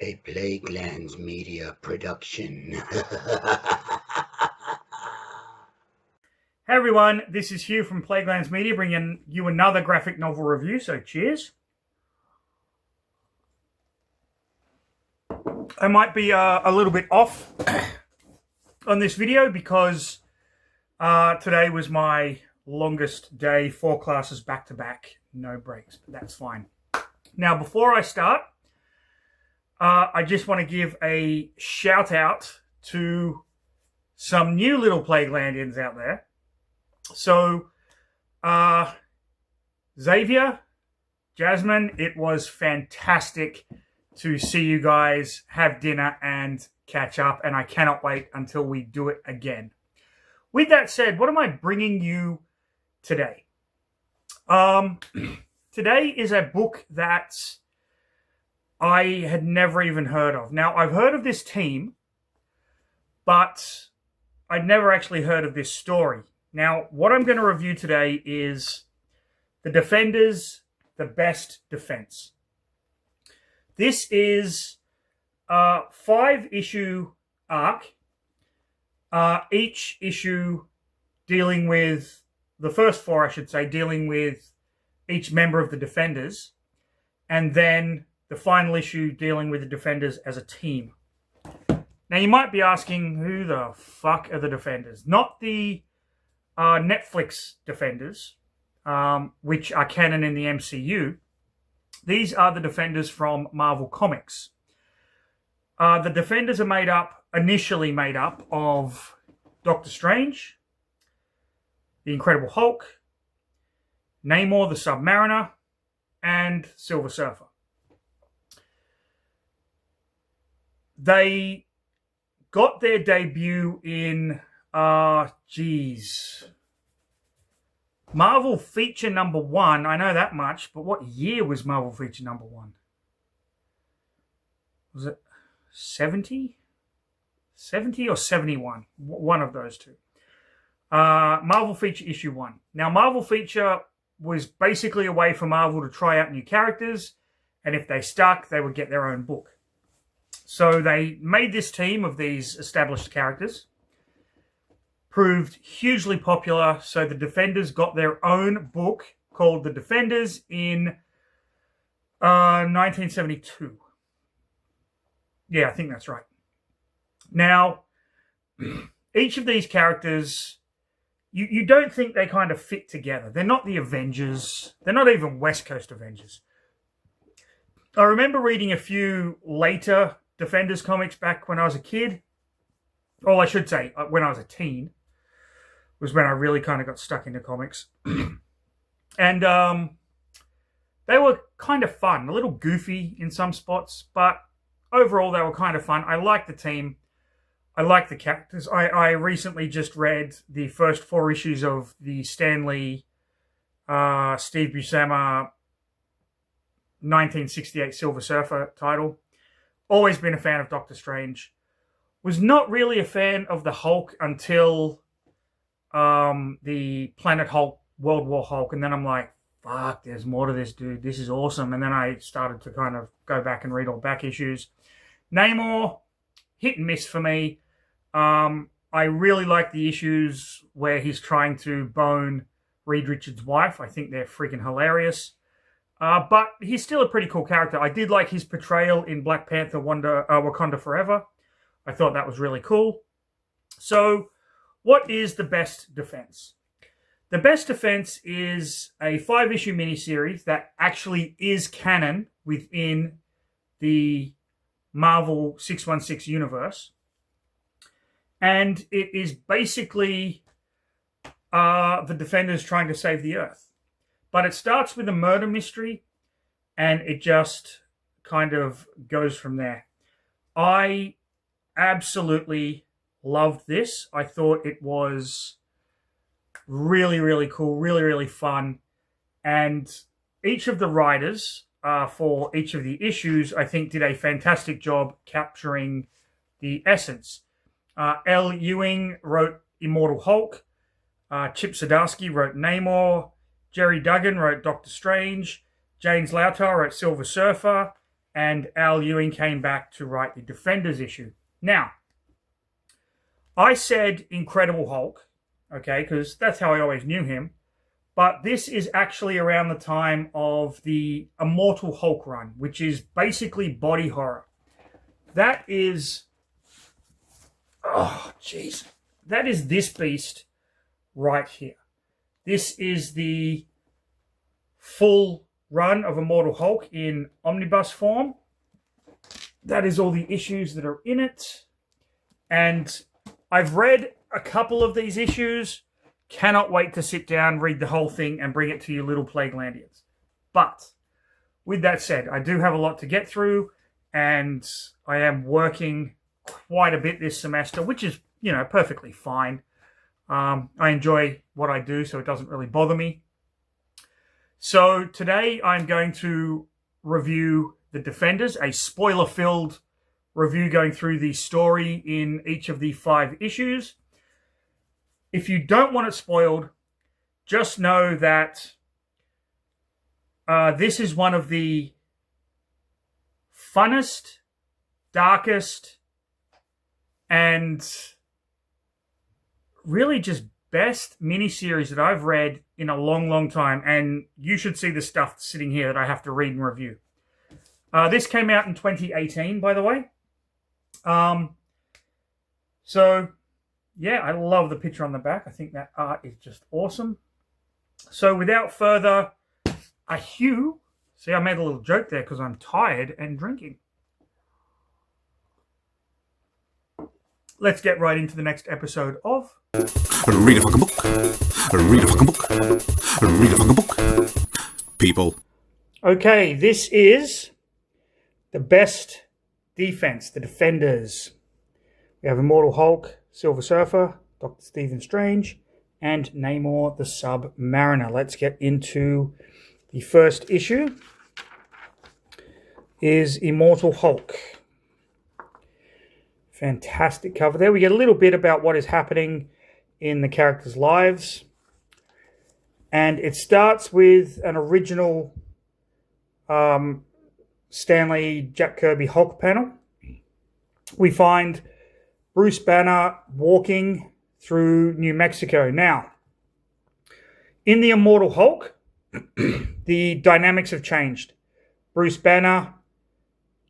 A Plaguelands Media production. Hey everyone, this is Hugh from Plaguelands Media bringing you another graphic novel review, so cheers. I might be a little bit off on this video because today was my longest day, 4 classes back to back, no breaks, but that's fine. Now, before I start, I just want to give a shout out to some new little Plaguelandians out there. So, Xavier, Jasmine, it was fantastic to see you guys have dinner and catch up, and I cannot wait until we do it again. With that said, what am I bringing you today? Today is a book that I had never even heard of. Now, I've heard of this team, but I'd never actually heard of this story. Now, what I'm going to review today is The Defenders, The Best Defense. This is a 5-issue arc, each issue dealing with, the first 4, I should say, dealing with each member of the Defenders, and then the final issue dealing with the Defenders as a team. Now, you might be asking, who the fuck are the Defenders? Not the Netflix Defenders, which are canon in the MCU. These are the Defenders from Marvel Comics. The Defenders are initially made up of Doctor Strange, the Incredible Hulk, Namor the Submariner, and Silver Surfer. They got their debut in, Marvel Feature number 1. I know that much, but what year was Marvel Feature number 1? Was it 70? 70 or 71? One of those two. Marvel Feature issue 1. Now, Marvel Feature was basically a way for Marvel to try out new characters, and if they stuck, they would get their own book. So they made this team of these established characters, proved hugely popular, so the Defenders got their own book called The Defenders in 1972. Yeah, I think that's right. Now, each of these characters, you don't think they kind of fit together. They're not the Avengers. They're not even West Coast Avengers. I remember reading a few later Defenders comics back when I was a kid. Or I should say, when I was a teen, was when I really kind of got stuck into comics. And they were kind of fun, a little goofy in some spots, but overall they were kind of fun. I liked the team. I liked the characters. I recently just read the first 4 issues of the Stan Lee, Steve Buscema 1968 Silver Surfer title. Always been a fan of Doctor Strange. Was not really a fan of the Hulk until the Planet Hulk, World War Hulk. And then I'm like, fuck, there's more to this dude. This is awesome. And then I started to kind of go back and read all back issues. Namor, hit and miss for me. I really like the issues where he's trying to bone Reed Richards' wife. I think they're freaking hilarious. But he's still a pretty cool character. I did like his portrayal in Black Panther Wakanda Forever. I thought that was really cool. So, what is The Best Defense? The Best Defense is a 5-issue miniseries that actually is canon within the Marvel 616 universe. And it is basically the Defenders trying to save the Earth. But it starts with a murder mystery, and it just kind of goes from there. I absolutely loved this. I thought it was really, really cool, really, really fun. And each of the writers for each of the issues, I think, did a fantastic job capturing the essence. L. Ewing wrote Immortal Hulk. Chip Zdarsky wrote Namor. Jerry Duggan wrote Doctor Strange. James Lautar wrote Silver Surfer. and Al Ewing came back to write the Defenders issue. Now, I said Incredible Hulk, okay, because that's how I always knew him. But this is actually around the time of the Immortal Hulk run, which is basically body horror. That is, oh, jeez. That is this beast right here. This is the full run of Immortal Hulk in omnibus form. That is all the issues that are in it. And I've read a couple of these issues. Cannot wait to sit down, read the whole thing, and bring it to you little Plaguelandians. But with that said, I do have a lot to get through, and I am working quite a bit this semester, which is, perfectly fine. I enjoy what I do, so it doesn't really bother me. So today I'm going to review The Defenders, a spoiler-filled review going through the story in each of the 5 issues. If you don't want it spoiled, just know that this is one of the funnest, darkest, and really just best miniseries that I've read in a long, long time. And you should see the stuff sitting here that I have to read and review. This came out in 2018, by the way. So, yeah, I love the picture on the back. I think that art is just awesome. So, without further ado, see, I made a little joke there because I'm tired and drinking. Let's get right into the next episode of Read a fucking book. Read a fucking book. Read a fucking book. People. Okay, this is the best defense, the Defenders. We have Immortal Hulk, Silver Surfer, Dr. Stephen Strange, and Namor the Submariner. Let's get into the first issue. Is Immortal Hulk. Fantastic cover there. We get a little bit about what is happening in the characters' lives. And it starts with an original Stanley Jack Kirby Hulk panel. We find Bruce Banner walking through New Mexico. Now, in the Immortal Hulk, the dynamics have changed. Bruce Banner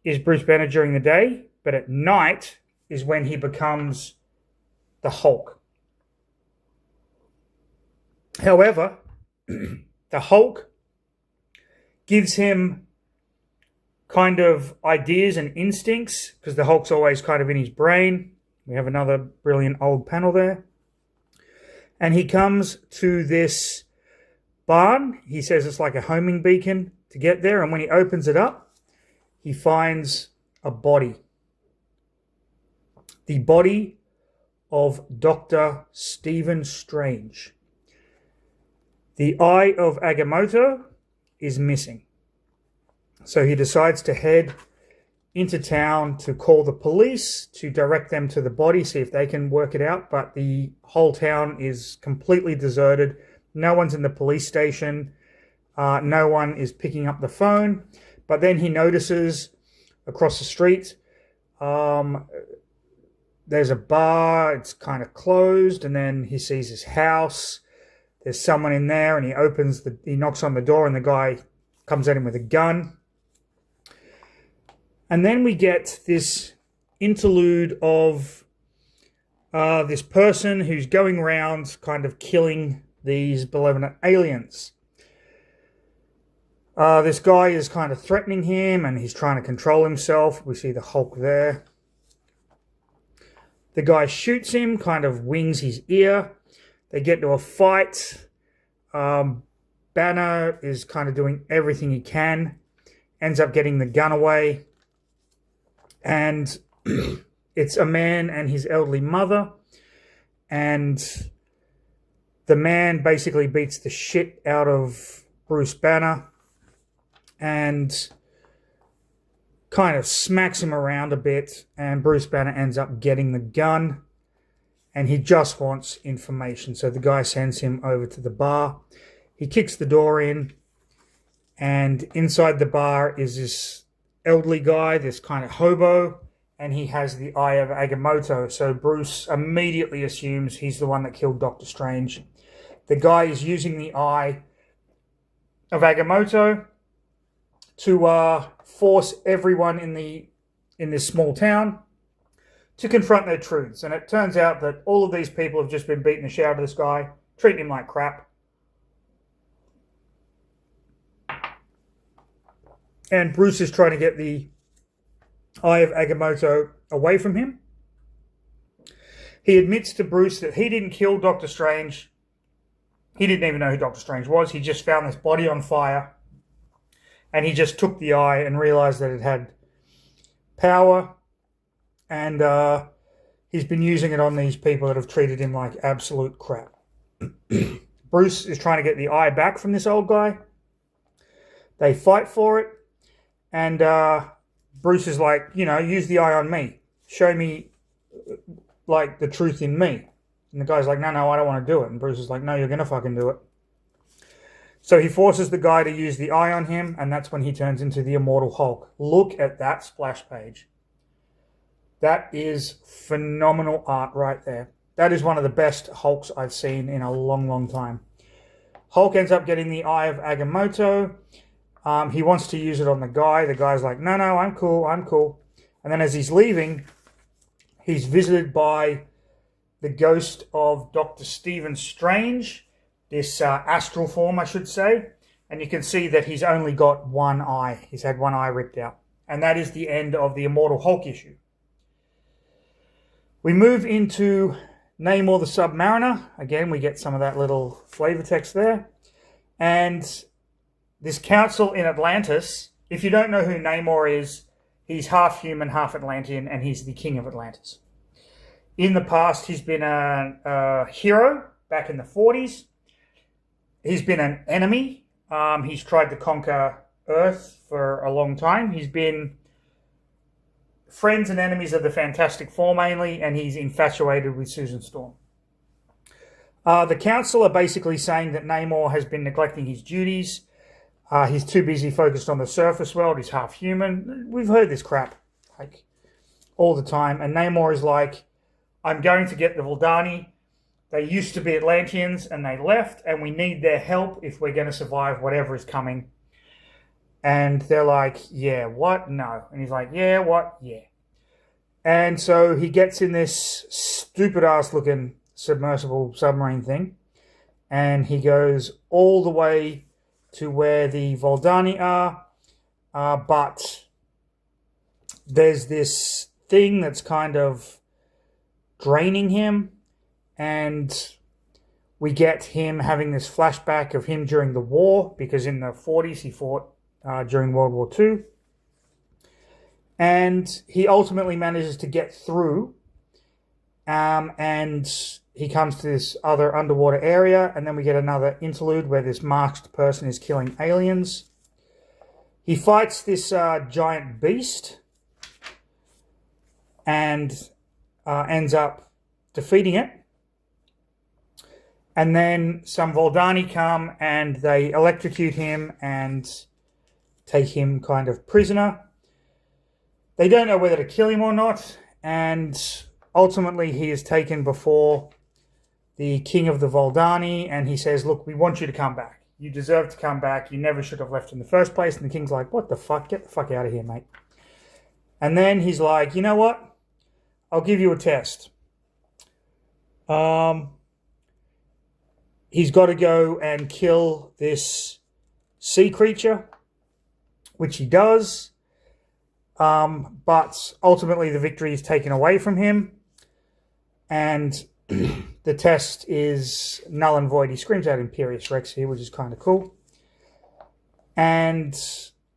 is Bruce Banner during the day, but at night is when he becomes the Hulk. However, the Hulk gives him kind of ideas and instincts, because the Hulk's always kind of in his brain. We have another brilliant old panel there. And he comes to this barn. He says it's like a homing beacon to get there. And when he opens it up, he finds a body. The body of Dr. Stephen Strange. The eye of Agamotto is missing. So he decides to head into town to call the police, to direct them to the body, see if they can work it out. But the whole town is completely deserted. No one's in the police station. No one is picking up the phone. But then he notices across the street, there's a bar. It's kind of closed. And then he sees his house. There's someone in there, and he knocks on the door, and the guy comes at him with a gun. And then we get this interlude of this person who's going around kind of killing these malevolent aliens. This guy is kind of threatening him, and he's trying to control himself. We see the Hulk there. The guy shoots him, kind of wings his ear. They get into a fight. Banner is kind of doing everything he can. Ends up getting the gun away. And it's a man and his elderly mother. And the man basically beats the shit out of Bruce Banner. And kind of smacks him around a bit. And Bruce Banner ends up getting the gun. And he just wants information. So the guy sends him over to the bar. He kicks the door in. And inside the bar is this elderly guy, this kind of hobo, and he has the eye of Agamotto. So Bruce immediately assumes he's the one that killed Doctor Strange. The guy is using the eye of Agamotto to force everyone in this small town to confront their truths. And it turns out that all of these people have just been beating the shit out of this guy, treating him like crap. And Bruce is trying to get the eye of Agamotto away from him. He admits to Bruce that he didn't kill Doctor Strange. He didn't even know who Doctor Strange was. He just found this body on fire. And he just took the eye and realized that it had power. And he's been using it on these people that have treated him like absolute crap. Bruce is trying to get the eye back from this old guy. They fight for it. And Bruce is like, use the eye on me. Show me, like, the truth in me. And the guy's like, no, I don't want to do it. And Bruce is like, no, you're going to fucking do it. So he forces the guy to use the eye on him, and that's when he turns into the Immortal Hulk. Look at that splash page. That is phenomenal art right there. That is one of the best Hulks I've seen in a long, long time. Hulk ends up getting the eye of Agamotto. He wants to use it on the guy. The guy's like, no, I'm cool. And then as he's leaving, he's visited by the ghost of Dr. Stephen Strange, this astral form, I should say. And you can see that he's only got one eye. He's had one eye ripped out. And that is the end of the Immortal Hulk issue. We move into Namor the Submariner. Again, we get some of that little flavor text there. And this council in Atlantis, if you don't know who Namor is, he's half human, half Atlantean, and he's the king of Atlantis. In the past, he's been a hero back in the 40s. He's been an enemy. He's tried to conquer Earth for a long time. He's been friends and enemies of the Fantastic Four mainly, and he's infatuated with Susan Storm. The council are basically saying that Namor has been neglecting his duties. He's too busy focused on the surface world. He's half human. We've heard this crap like all the time. And Namor is like, I'm going to get the Vuldani. They used to be Atlanteans and they left, and we need their help if we're going to survive whatever is coming. And they're like, yeah, what? No. And he's like, yeah, what? Yeah. And so he gets in this stupid-ass looking submersible submarine thing, and he goes all the way to where the Vuldani are, but there's this thing that's kind of draining him, and we get him having this flashback of him during the war, because in the 40s he fought during World War II, and he ultimately manages to get through, and he comes to this other underwater area, and then we get another interlude where this masked person is killing aliens. He fights this giant beast and ends up defeating it. And then some Vuldani come and they electrocute him and take him kind of prisoner. They don't know whether to kill him or not, and ultimately he is taken before the king of the Vuldani, and he says, look, we want you to come back. You deserve to come back. You never should have left in the first place. And the king's like, what the fuck? Get the fuck out of here, mate. And then he's like, you know what? I'll give you a test. He's got to go and kill this sea creature, which he does. But ultimately the victory is taken away from him. And the test is null and void. He screams out Imperious Rex here, which is kind of cool. And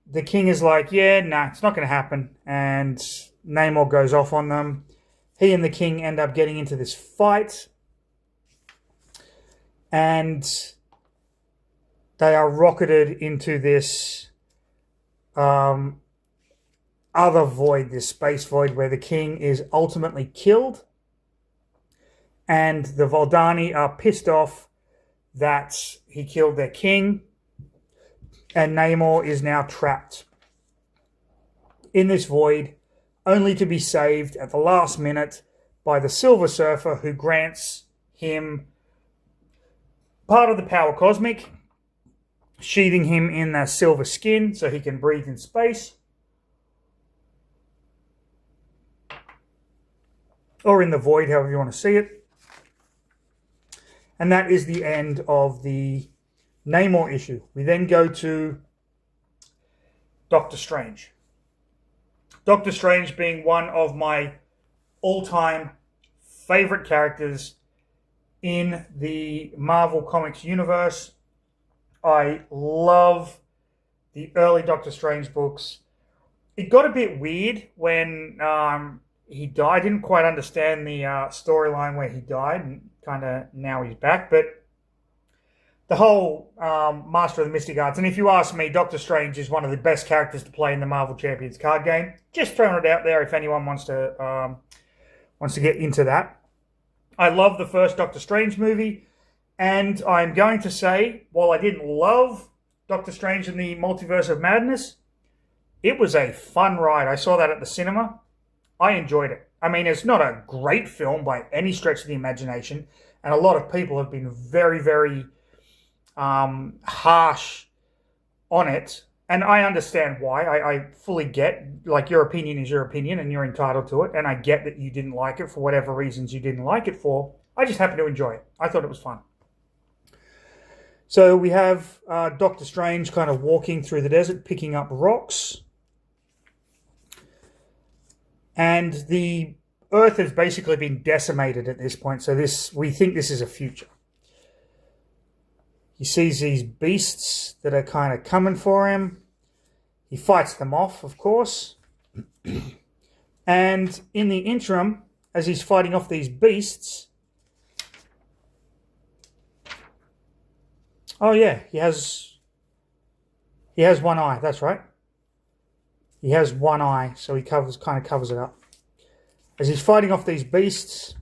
the king is like, yeah, nah, it's not going to happen. And Namor goes off on them. He and the king end up getting into this fight. And they are rocketed into this other void, this space void, where the king is ultimately killed. And the Vuldani are pissed off that he killed their king. And Namor is now trapped in this void, only to be saved at the last minute by the Silver Surfer, who grants him part of the power cosmic, sheathing him in a silver skin so he can breathe in space. Or in the void, however you want to see it. And that is the end of the Namor issue. We then go to Doctor Strange. Doctor Strange being one of my all-time favorite characters in the Marvel Comics universe. I love the early Doctor Strange books. It got a bit weird when he died. I didn't quite understand the storyline where he died, and kind of now he's back. But the whole Master of the Mystic Arts, and if you ask me, Doctor Strange is one of the best characters to play in the Marvel Champions card game. Just throwing it out there if anyone wants to get into that. I love the first Doctor Strange movie, and I'm going to say, while I didn't love Doctor Strange in the Multiverse of Madness, it was a fun ride. I saw that at the cinema. I enjoyed it. I mean, it's not a great film by any stretch of the imagination, and a lot of people have been very, very harsh on it, and I understand why. I fully get, like, your opinion is your opinion, and you're entitled to it, and I get that you didn't like it for whatever reasons you didn't like it for. I just happened to enjoy it. I thought it was fun. So we have Doctor Strange kind of walking through the desert, picking up rocks. And the Earth has basically been decimated at this point. So we think this is a future. He sees these beasts that are kind of coming for him. He fights them off, of course. And in the interim, as he's fighting off these beasts... Oh yeah, he has one eye, that's right. He has one eye, so he kind of covers it up. As he's fighting off these beasts,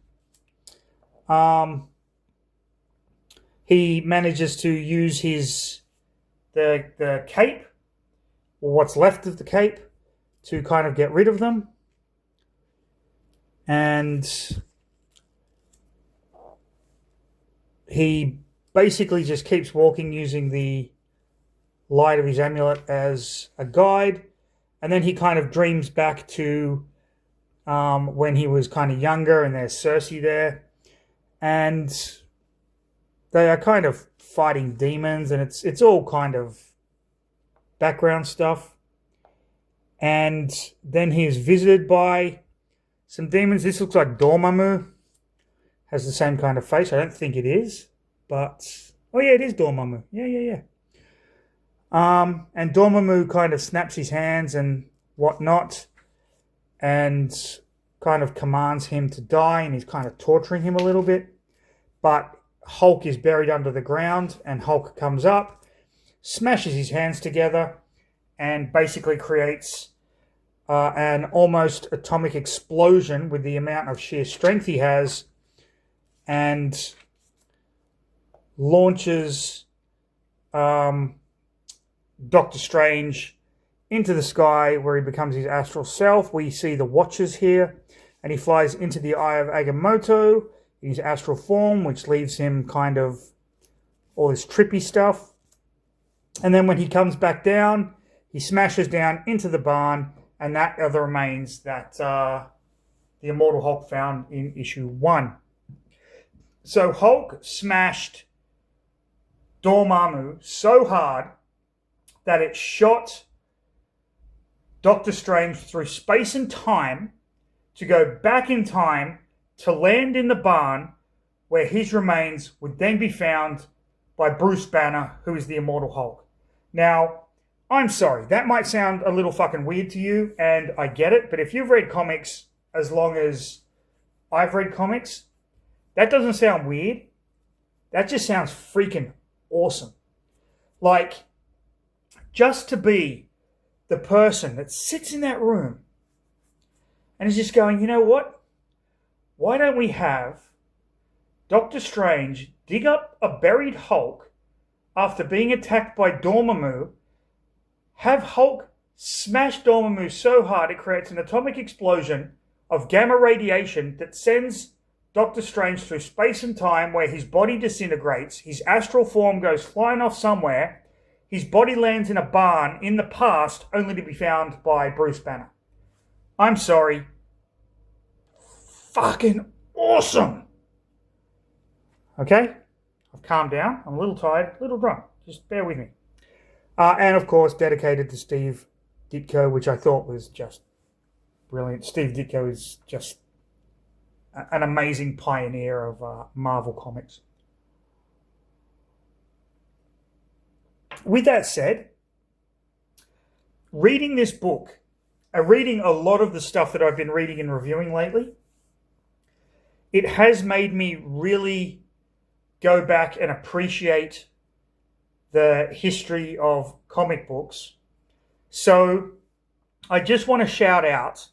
he manages to use the cape, or what's left of the cape, to kind of get rid of them. And he basically just keeps walking using the light of his amulet as a guide. And then he kind of dreams back to when he was kind of younger, and there's Cersei there. And they are kind of fighting demons, and it's all kind of background stuff. And then he is visited by some demons. This looks like Dormammu. Has the same kind of face. I don't think it is, but... Oh yeah, it is Dormammu. Yeah. And Dormammu kind of snaps his hands and whatnot, and kind of commands him to die, and he's kind of torturing him a little bit. But Hulk is buried under the ground, and Hulk comes up, smashes his hands together, and basically creates an almost atomic explosion with the amount of sheer strength he has, and launches Doctor Strange into the sky, where he becomes his astral self. We see the Watchers here, and he flies into the Eye of Agamotto in his astral form, which leaves him kind of all this trippy stuff. And then when he comes back down, he smashes down into the barn, and that are the remains that the Immortal Hulk found in issue 1. So Hulk smashed Dormammu so hard that it shot Doctor Strange through space and time to go back in time to land in the barn, where his remains would then be found by Bruce Banner, who is the Immortal Hulk. Now, I'm sorry, that might sound a little fucking weird to you, and I get it, but if you've read comics as long as I've read comics, that doesn't sound weird. That just sounds freaking awesome. Like, just to be the person that sits in that room and is just going, you know what? Why don't we have Doctor Strange dig up a buried Hulk after being attacked by Dormammu, have Hulk smash Dormammu so hard it creates an atomic explosion of gamma radiation that sends Doctor Strange through space and time, where his body disintegrates, his astral form goes flying off somewhere, his body lands in a barn in the past, only to be found by Bruce Banner. I'm sorry. Fucking awesome. Okay? I've calmed down. I'm a little tired, a little drunk. Just bear with me. And of course, dedicated to Steve Ditko, which I thought was just brilliant. Steve Ditko is just an amazing pioneer of Marvel Comics. With that said, reading this book, reading a lot of the stuff that I've been reading and reviewing lately, it has made me really go back and appreciate the history of comic books. So I just want to shout out,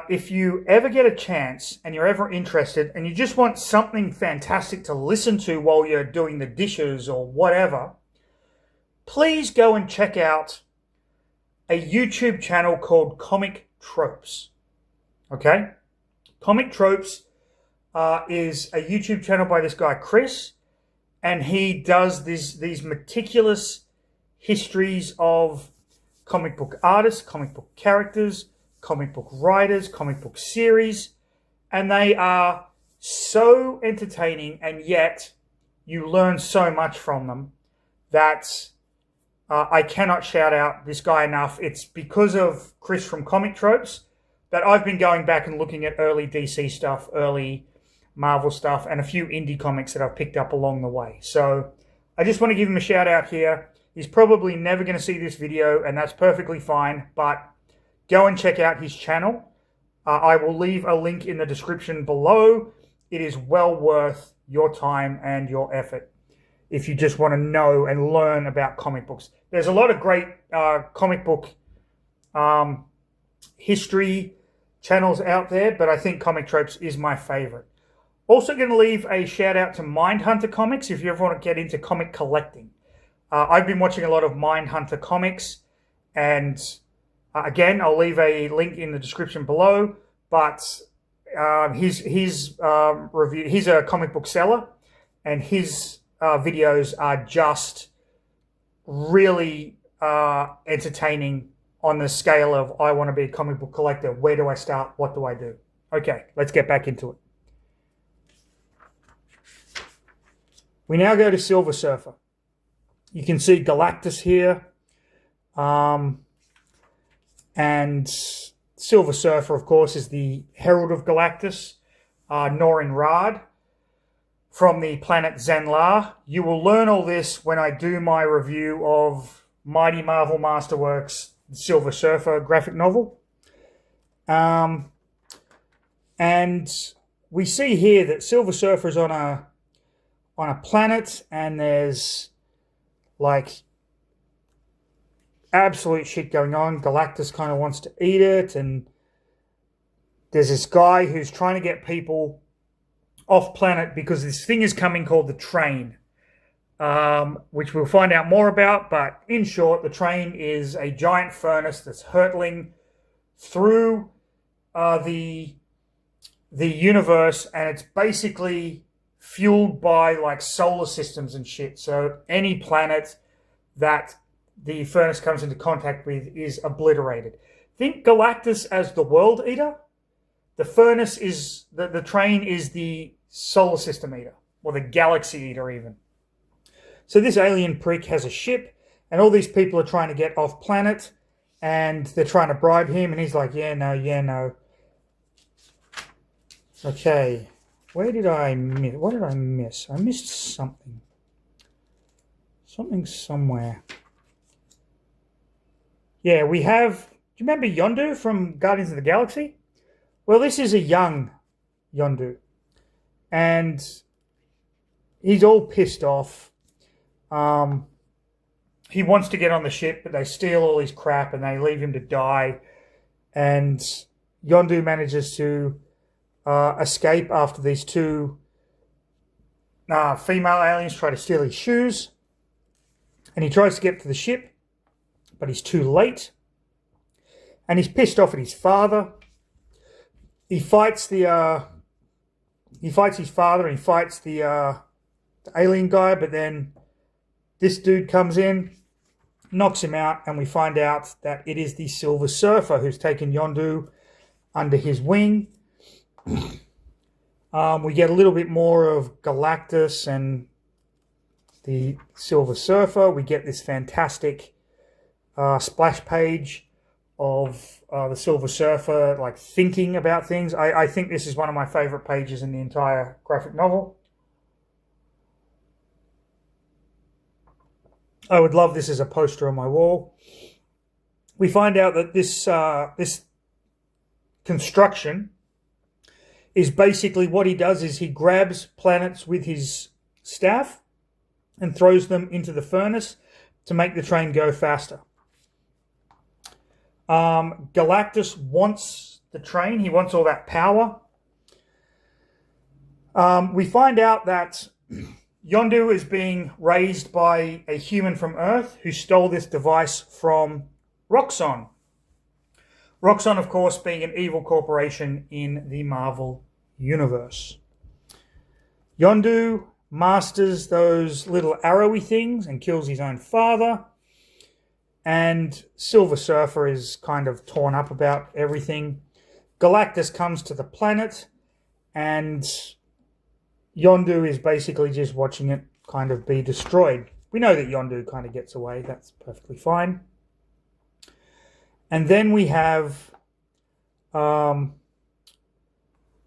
if you ever get a chance and you're ever interested and you just want something fantastic to listen to while you're doing the dishes or whatever, please go and check out a YouTube channel called Comic Tropes. Okay? Comic Tropes is a YouTube channel by this guy, Chris, and he does these meticulous histories of comic book artists, comic book characters, comic book writers, comic book series, and they are so entertaining, and yet you learn so much from them that I cannot shout out this guy enough. It's because of Chris from Comic Tropes that I've been going back and looking at early DC stuff, early Marvel stuff, and a few indie comics that I've picked up along the way. So I just want to give him a shout out here. He's probably never going to see this video, and that's perfectly fine, but go and check out his channel. I will leave a link in the description below. It is well worth your time and your effort if you just want to know and learn about comic books. There's a lot of great comic book history channels out there, but I think Comic Tropes is my favorite. Also going to leave a shout out to Mindhunter Comics if you ever want to get into comic collecting. I've been watching a lot of Mindhunter Comics, and again, I'll leave a link in the description below, but his review, he's a comic book seller, and his videos are just really entertaining on the scale of, I want to be a comic book collector. Where do I start? What do I do? Okay, let's get back into it. We now go to Silver Surfer. You can see Galactus here. And Silver Surfer, of course, is the Herald of Galactus, Norin Raad, from the planet Zenlar. You will learn all this when I do my review of Mighty Marvel Masterworks' Silver Surfer graphic novel. And we see here that Silver Surfer is on a planet, and there's like absolute shit going on. Galactus kind of wants to eat it, and there's this guy who's trying to get people off planet because this thing is coming called the Train, which we'll find out more about. But in short, the Train is a giant furnace that's hurtling through the universe, and it's basically fueled by like solar systems and shit. So any planet that the furnace comes into contact with is obliterated. Think Galactus as the World Eater. The furnace is, the Train is the solar system eater, or the galaxy eater even. So this alien prick has a ship, and all these people are trying to get off planet, and they're trying to bribe him, and he's like, yeah, no. Okay, where did I miss? What did I miss? I missed something. Something somewhere. Yeah, we have... Do you remember Yondu from Guardians of the Galaxy? Well, this is a young Yondu. And he's all pissed off. He wants to get on the ship, but they steal all his crap and they leave him to die. And Yondu manages to escape after these two female aliens try to steal his shoes. And he tries to get to the ship, but he's too late. And he's pissed off at his father. He fights his father, and he fights the alien guy, but then this dude comes in, knocks him out, and we find out that it is the Silver Surfer who's taken Yondu under his wing. We get a little bit more of Galactus and the Silver Surfer. We get this fantastic splash page of the Silver Surfer like thinking about things. I think this is one of my favorite pages in the entire graphic novel. I would love this as a poster on my wall. We find out that this construction is basically what he does is he grabs planets with his staff and throws them into the furnace to make the train go faster. Galactus wants the train. He wants all that power. We find out that Yondu is being raised by a human from Earth who stole this device from Roxxon. Roxxon, of course, being an evil corporation in the Marvel Universe. Yondu masters those little arrowy things and kills his own father. And Silver Surfer is kind of torn up about everything. Galactus comes to the planet, and Yondu is basically just watching it kind of be destroyed. We know that Yondu kind of gets away. That's perfectly fine. And then we have all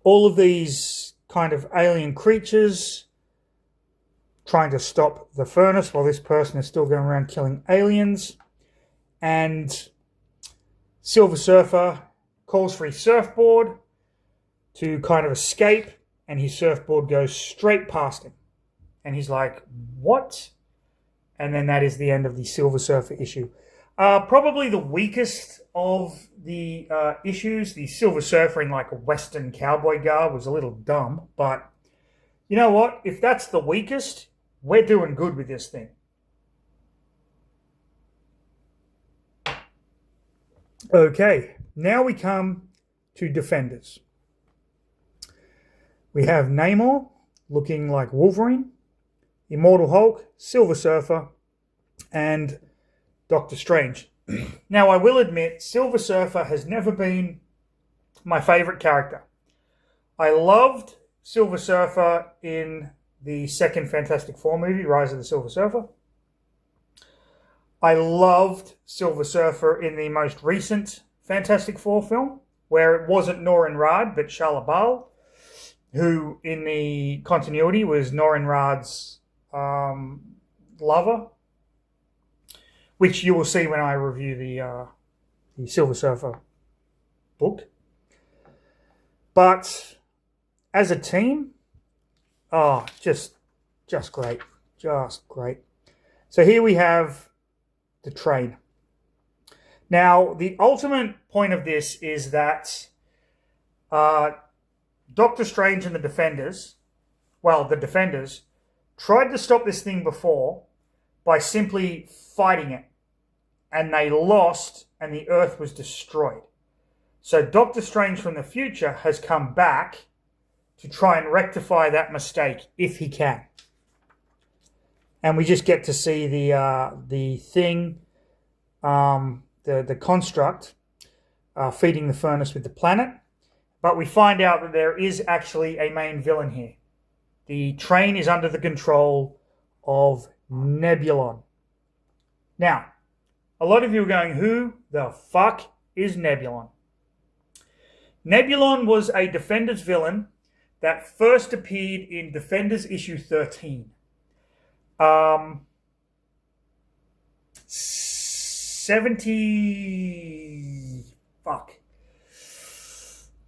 of these kind of alien creatures trying to stop the furnace while this person is still going around killing aliens. And Silver Surfer calls for his surfboard to kind of escape, and his surfboard goes straight past him. And he's like, what? And then that is the end of the Silver Surfer issue. Probably the weakest of the issues. The Silver Surfer in like a Western cowboy garb was a little dumb, but you know what? If that's the weakest, we're doing good with this thing. Okay, now we come to Defenders. We have Namor looking like Wolverine, Immortal Hulk, Silver Surfer, and Doctor Strange. Now, I will admit, Silver Surfer has never been my favorite character. I loved Silver Surfer in the second Fantastic Four movie, Rise of the Silver Surfer. I loved Silver Surfer in the most recent Fantastic Four film, where it wasn't Norin Raad, but Shala Bal, who in the continuity was Norin Raad's lover, which you will see when I review the Silver Surfer book. But as a team, just great. Just great. So here we have the train. Now, the ultimate point of this is that Doctor Strange and the Defenders, tried to stop this thing before by simply fighting it. And they lost, and the Earth was destroyed. So Doctor Strange from the future has come back to try and rectify that mistake, if he can. And we just get to see the thing, the construct, feeding the furnace with the planet. But we find out that there is actually a main villain here. The train is under the control of Nebulon. Now, a lot of you are going, who the fuck is Nebulon? Nebulon was a Defenders villain that first appeared in Defenders issue 13.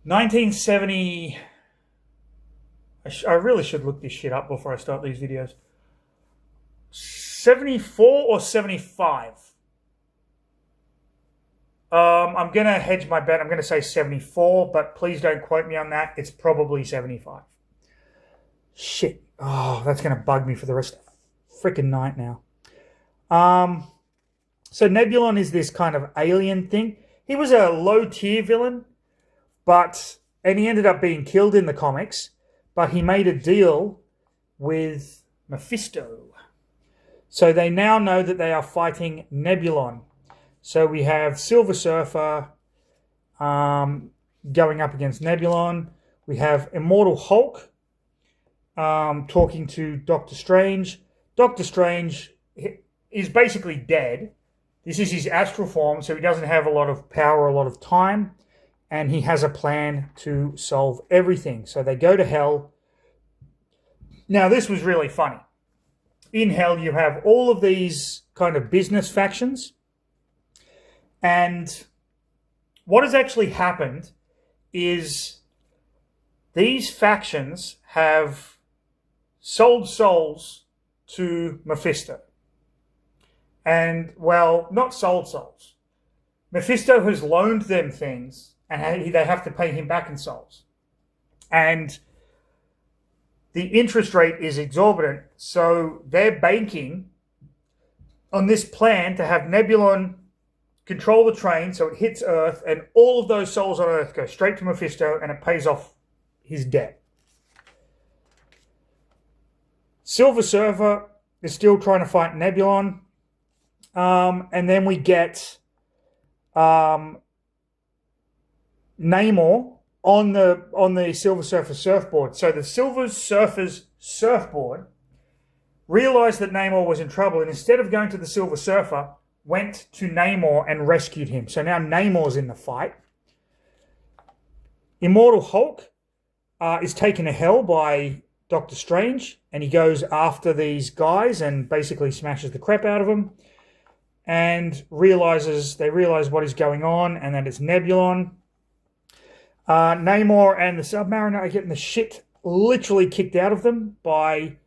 1970. I really should look this shit up before I start these videos. 74 or 75? I'm going to hedge my bet. I'm going to say 74, but please don't quote me on that. It's probably 75. Shit. Oh, that's going to bug me for the rest of the freaking night now. So Nebulon is this kind of alien thing. He was a low-tier villain, and he ended up being killed in the comics, but he made a deal with Mephisto. So they now know that they are fighting Nebulon. So we have Silver Surfer going up against Nebulon. We have Immortal Hulk talking to Doctor Strange. Doctor Strange is basically dead. This is his astral form, so he doesn't have a lot of power, a lot of time, and he has a plan to solve everything. So they go to Hell. Now, this was really funny. In Hell, you have all of these kind of business factions, and what has actually happened is these factions have sold souls to Mephisto. And, well, not sold souls. Mephisto has loaned them things, and they have to pay him back in souls. And the interest rate is exorbitant, so they're banking on this plan to have Nebulon control the train so it hits Earth, and all of those souls on Earth go straight to Mephisto, and it pays off his debt. Silver Surfer is still trying to fight Nebulon. And then we get Namor on the Silver Surfer surfboard. So the Silver Surfer's surfboard realized that Namor was in trouble, and instead of going to the Silver Surfer, went to Namor and rescued him. So now Namor's in the fight. Immortal Hulk is taken to Hell by Doctor Strange, and he goes after these guys and basically smashes the crap out of them. And they realize what is going on, and that it's Nebulon. Namor and the Submariner are getting the shit literally kicked out of them by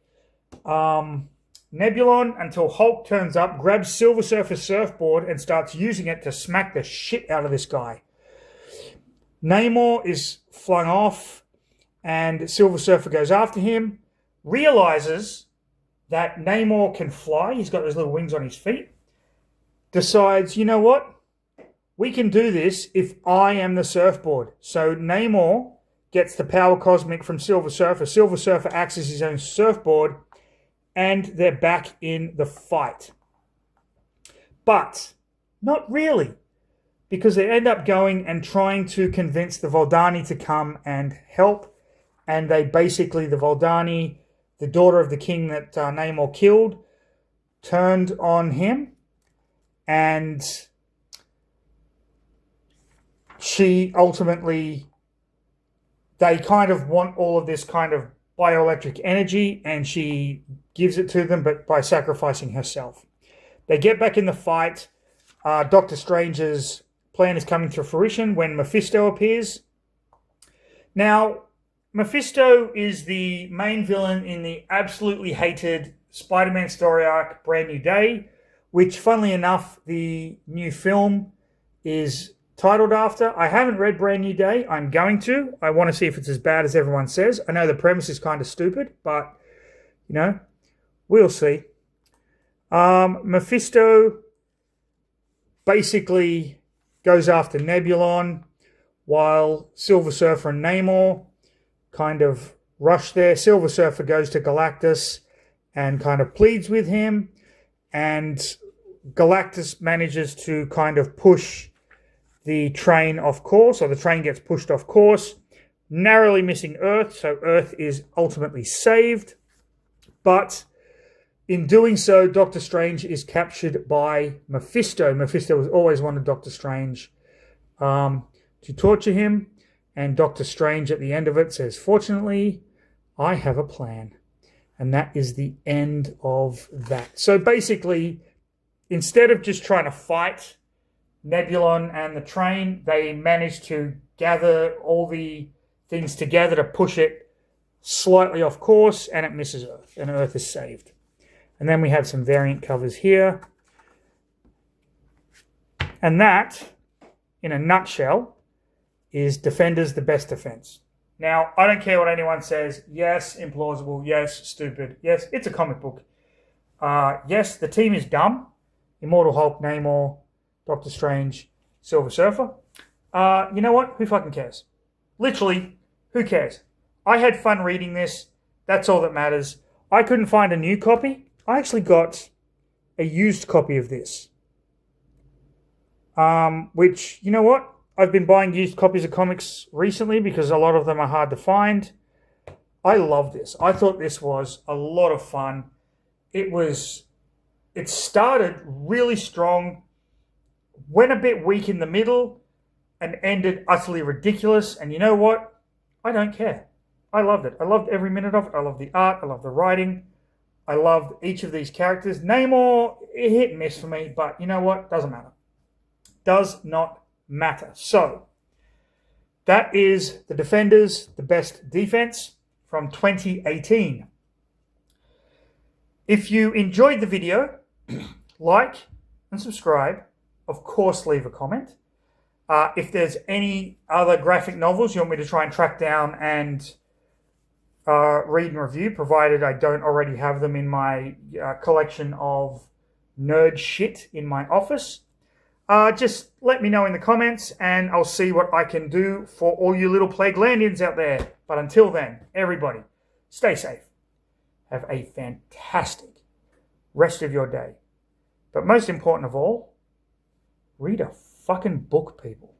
Nebulon until Hulk turns up, grabs Silver Surfer's surfboard, and starts using it to smack the shit out of this guy. Namor is flung off, and Silver Surfer goes after him, realizes that Namor can fly. He's got those little wings on his feet. Decides, you know what? We can do this if I am the surfboard. So Namor gets the power cosmic from Silver Surfer. Silver Surfer acts as his own surfboard, and they're back in the fight. But not really, because they end up going and trying to convince the Voldani to come and help. And the Voldani, the daughter of the king that Namor killed, turned on him. And she ultimately, they kind of want all of this kind of bioelectric energy, and she gives it to them, but by sacrificing herself. They get back in the fight. Doctor Strange's plan is coming to fruition when Mephisto appears. Now, Mephisto is the main villain in the absolutely hated Spider-Man story arc, Brand New Day, which, funnily enough, the new film is titled after. I haven't read Brand New Day. I'm going to. I want to see if it's as bad as everyone says. I know the premise is kind of stupid, but, we'll see. Mephisto basically goes after Nebulon, while Silver Surfer and Namor kind of rush there. Silver Surfer goes to Galactus and kind of pleads with him, and Galactus manages to kind of push the train off course, or the train gets pushed off course, narrowly missing Earth, so Earth is ultimately saved. But in doing so, Doctor Strange is captured by Mephisto. Mephisto has always wanted Doctor Strange to torture him, and Doctor Strange at the end of it says, "Fortunately, I have a plan." And that is the end of that. So basically, instead of just trying to fight Nebulon and the train, they managed to gather all the things together to push it slightly off course, and it misses Earth, and Earth is saved. And then we have some variant covers here. And that, in a nutshell, is Defenders the best defense. Now, I don't care what anyone says. Yes, implausible. Yes, stupid. Yes, it's a comic book. Yes, the team is dumb. Immortal Hulk, Namor, Doctor Strange, Silver Surfer. You know what? Who fucking cares? Literally, who cares? I had fun reading this. That's all that matters. I couldn't find a new copy. I actually got a used copy of this. Which, you know what? I've been buying used copies of comics recently because a lot of them are hard to find. I love this. I thought this was a lot of fun. It started really strong, went a bit weak in the middle, and ended utterly ridiculous. And you know what? I don't care. I loved it. I loved every minute of it. I loved the art. I loved the writing. I loved each of these characters. Namor, it hit and miss for me, but you know what? Doesn't matter. Does not matter. So, that is The Defenders, the best defense from 2018. If you enjoyed the video, like and subscribe. Of course, leave a comment. If there's any other graphic novels you want me to try and track down and read and review, provided I don't already have them in my collection of nerd shit in my office, just let me know in the comments and I'll see what I can do for all you little Plaguelandians out there. But until then, everybody, stay safe. Have a fantastic rest of your day. But most important of all, read a fucking book, people.